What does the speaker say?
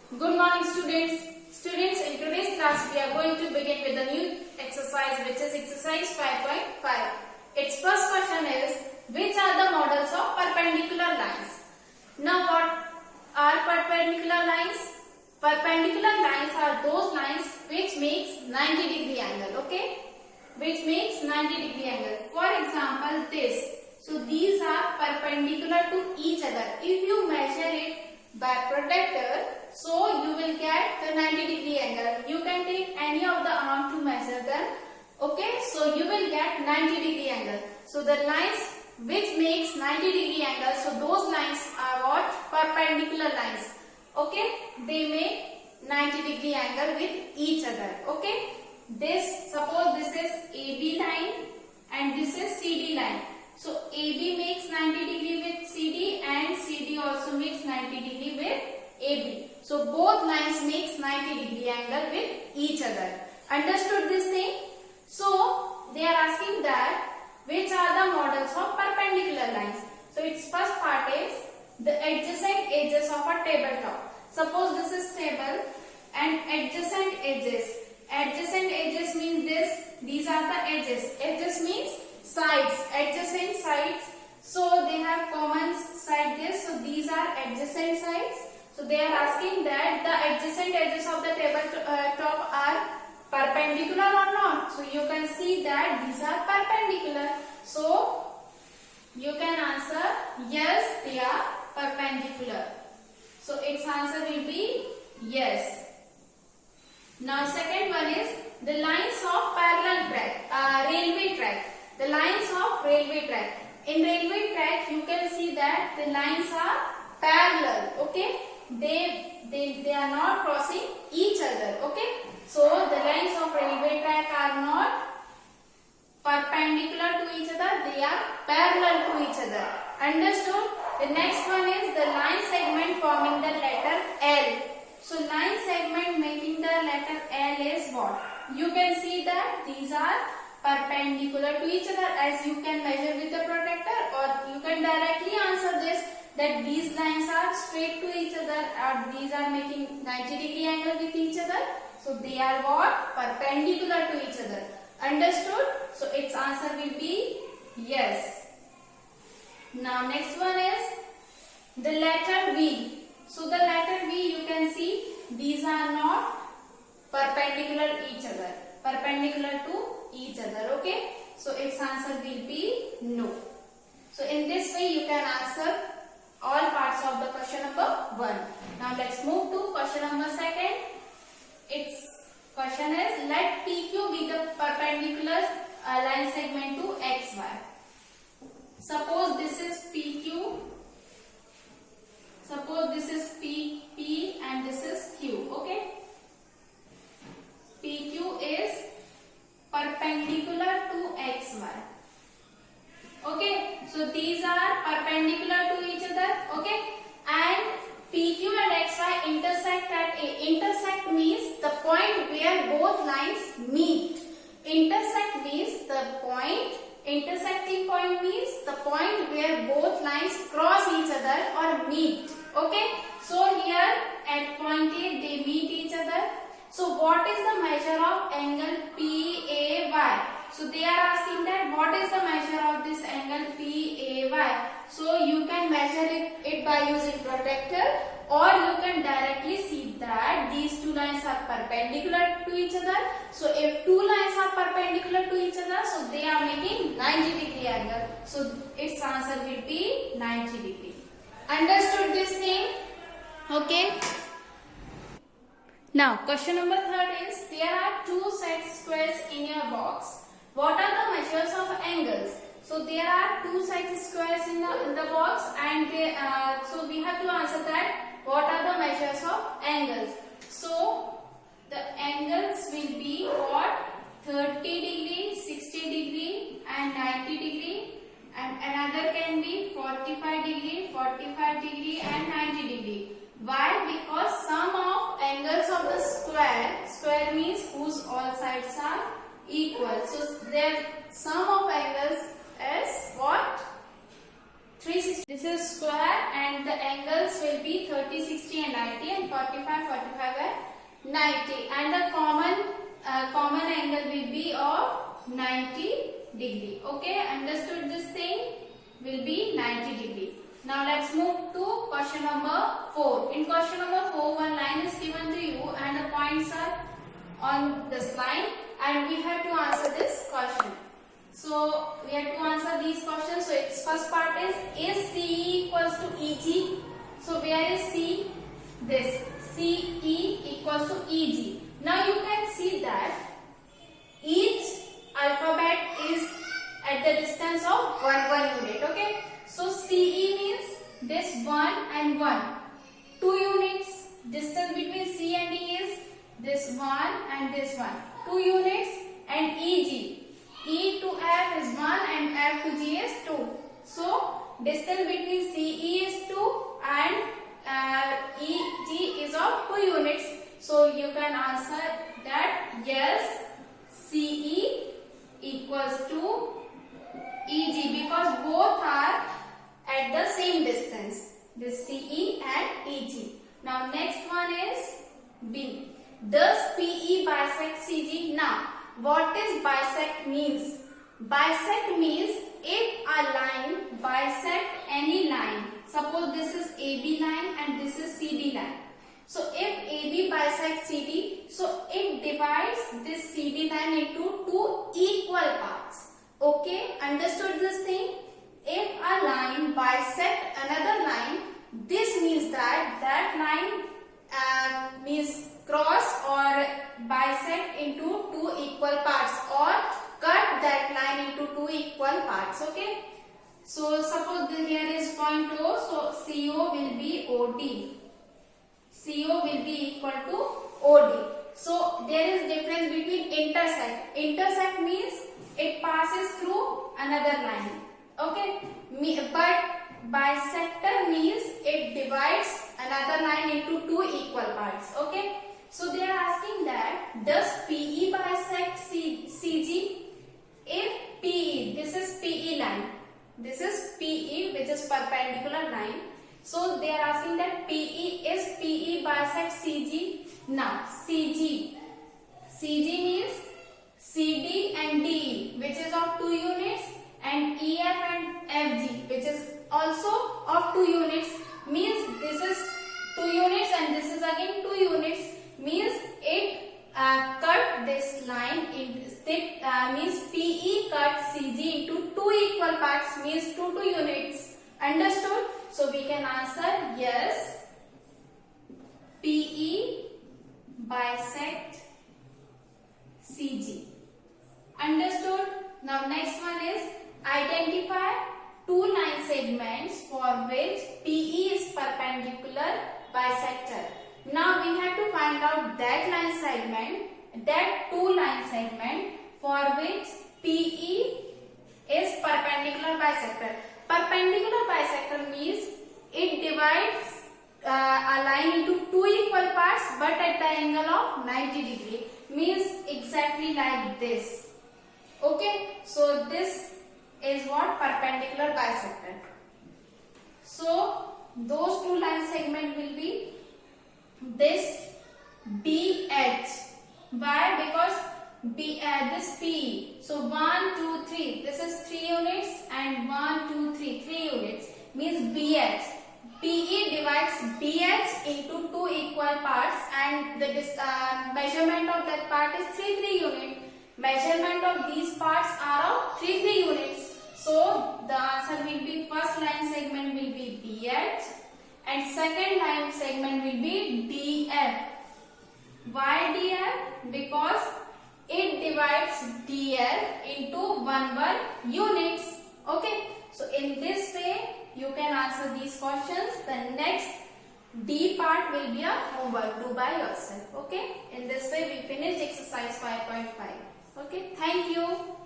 Good morning students. Students, in today's class we are going to begin with a new exercise, which is exercise 5.5. Its first question is, which are the models of perpendicular lines? Now what are perpendicular lines? Perpendicular lines are those lines which makes 90-degree angle, okay? Which makes 90-degree angle. For example, this. So these are perpendicular to each other. If you measure it by protractor, so you will get the 90-degree angle. You can take any of the arm to measure them. Okay, so you will get 90-degree angle. So the lines which makes 90-degree angle, so those lines are what? Perpendicular lines. Okay, they make 90-degree angle with each other. Okay, this, suppose this is AB line and this is CD line. So AB makes 90 degree with CD and CD also makes 90 degree with AB. So both lines makes 90 degree angle with each other. Understood this thing? So they are asking that which are the models of perpendicular lines. So its first part is the adjacent edges of a tabletop. Suppose this is table and adjacent edges. Adjacent edges means this. These are the edges. Edges means sides, adjacent sides. So they have common side this. So these are adjacent sides. So they are asking that the adjacent edges of the tabletop are perpendicular or not. So you can see that these are perpendicular. So you can answer yes, they are perpendicular. So its answer will be yes. Now second one is the lines of parallel track, railway track. The lines of railway track. In railway track, you can see that the lines are parallel. Okay, they are not crossing each other. Okay, so the lines of railway track are not perpendicular to each other. They are parallel to each other. Understood? The next one is the line segment forming the letter L. So line segment making the letter L is what? You can see that these are perpendicular to each other, as you can measure with the protractor, or you can directly answer this that these lines are straight to each other or these are making 90-degree angle with each other. So they are what? Perpendicular to each other. Understood? So its answer will be yes. Now next one is the letter V. So the letter V, you can see these are not perpendicular each other. Perpendicular to each other. Okay, so its answer will be no. So in this way you can answer all parts of the question number 1. Now let's move to question number 2. Its question is, let PQ be the perpendicular line segment to XY. Suppose this is PQ, suppose this is P and this is Q. Okay, PQ is perpendicular to XY. Okay, so these are perpendicular to each other. Okay, and PQ and XY intersect at A. Intersect means the point where both lines meet. Intersect means the point, intersecting point means the point where both lines cross each other or meet. Okay, so here at point A they meet each other. So what is the measure of angle PAY? So they are asking that what is the measure of this angle PAY? So you can measure it by using protractor, or you can directly see that these two lines are perpendicular to each other. So if two lines are perpendicular to each other, so they are making 90-degree angle. So its answer will be 90 degree. Understood this thing? Okay. Now, question number 3 is, there are two set squares in your box. What are the measures of angles? So, there are two set squares in the box, and so we have to answer that what are the measures of angles. So, the angles will be what? 30 degree, 60 degree and 90 degree, and another can be 45 degree, 45 degree and 90 degree. Why? Because sum of angles of the square means whose all sides are equal. So their sum of angles is what? 360. This is square and the angles will be 30, 60 and 90 and 45, 90, and the common angle will be of 90 degree. Okay, understood this thing? Will be 90 degree. Now let's move to question number 4. In question number 4, one line is given to you and the points are on this line, and we have to answer this question. So we have to answer these questions. So its first part is CE equals to EG? So where is C? This CE equals to EG. Now you can see that each alphabet is at the distance of 1 unit. Okay. So CE means this 1 and 1. 2 units. Distance between C and E is this 1 and this 1. 2 units. And EG. E to F is 1 and F to G is 2. So distance between CE is 2 and EG is of 2 units. So you can answer that yes, CE equals to EG because both are at the same distance. This CE and EG. Now next one is B. Does PE bisect CG? Now what is bisect means? Bisect means if a line bisect any line. Suppose this is AB line and this is CD line. So if AB bisects CD, so it divides this CD line into 2 equal parts. Okay, understood this thing? If a line bisects another line, this means that line means cross or bisect into 2 equal parts or cut that line into 2 equal parts. Okay. So suppose here is point O, so CO will be OD. CO will be equal to OD. So there is difference between intersect. Intersect means it passes through another line. Okay. But bisector means it divides another line into 2 equal parts. Okay. So they are asking that does PE bisect CG? If PE, this is PE line. This is PE which is perpendicular line. So they are asking that PE bisect CG. Now CG. CG means CD and DE which is of 2 units and EF and FG which is also of 2 units. Means this is 2 units and this is again 2 units. Means it cut this line means PE cut CG into 2 equal parts means 2 units. Understood? So we can answer yes, PE bisect CG. Understood? Now next one is identify 2 line segments for which PE is perpendicular bisector. Now we have to find out that line segment, that 2 line segment for which PE is perpendicular bisector. Perpendicular bisector means it divides a line into 2 equal parts but at the angle of 90 degree. Means exactly like this. Okay, so this is what perpendicular bisector. So those 2 line segment will be this BH. Why? Because this PE. So 1, 2, 3. This is 3 units and 1, 2, 3. 3 units means BH. PE divides BH into 2 equal parts and the measurement of that part is 3 units. Measurement of these parts are of 3 units. So the answer will be first line segment will be BH and second line segment will be DF. Why DF? Because it divides DF into 1 units. Okay. So in this way you can answer these questions. The next D part will be a homework. Do by yourself. Okay. In this way we finish exercise 5.5. Okay. Thank you.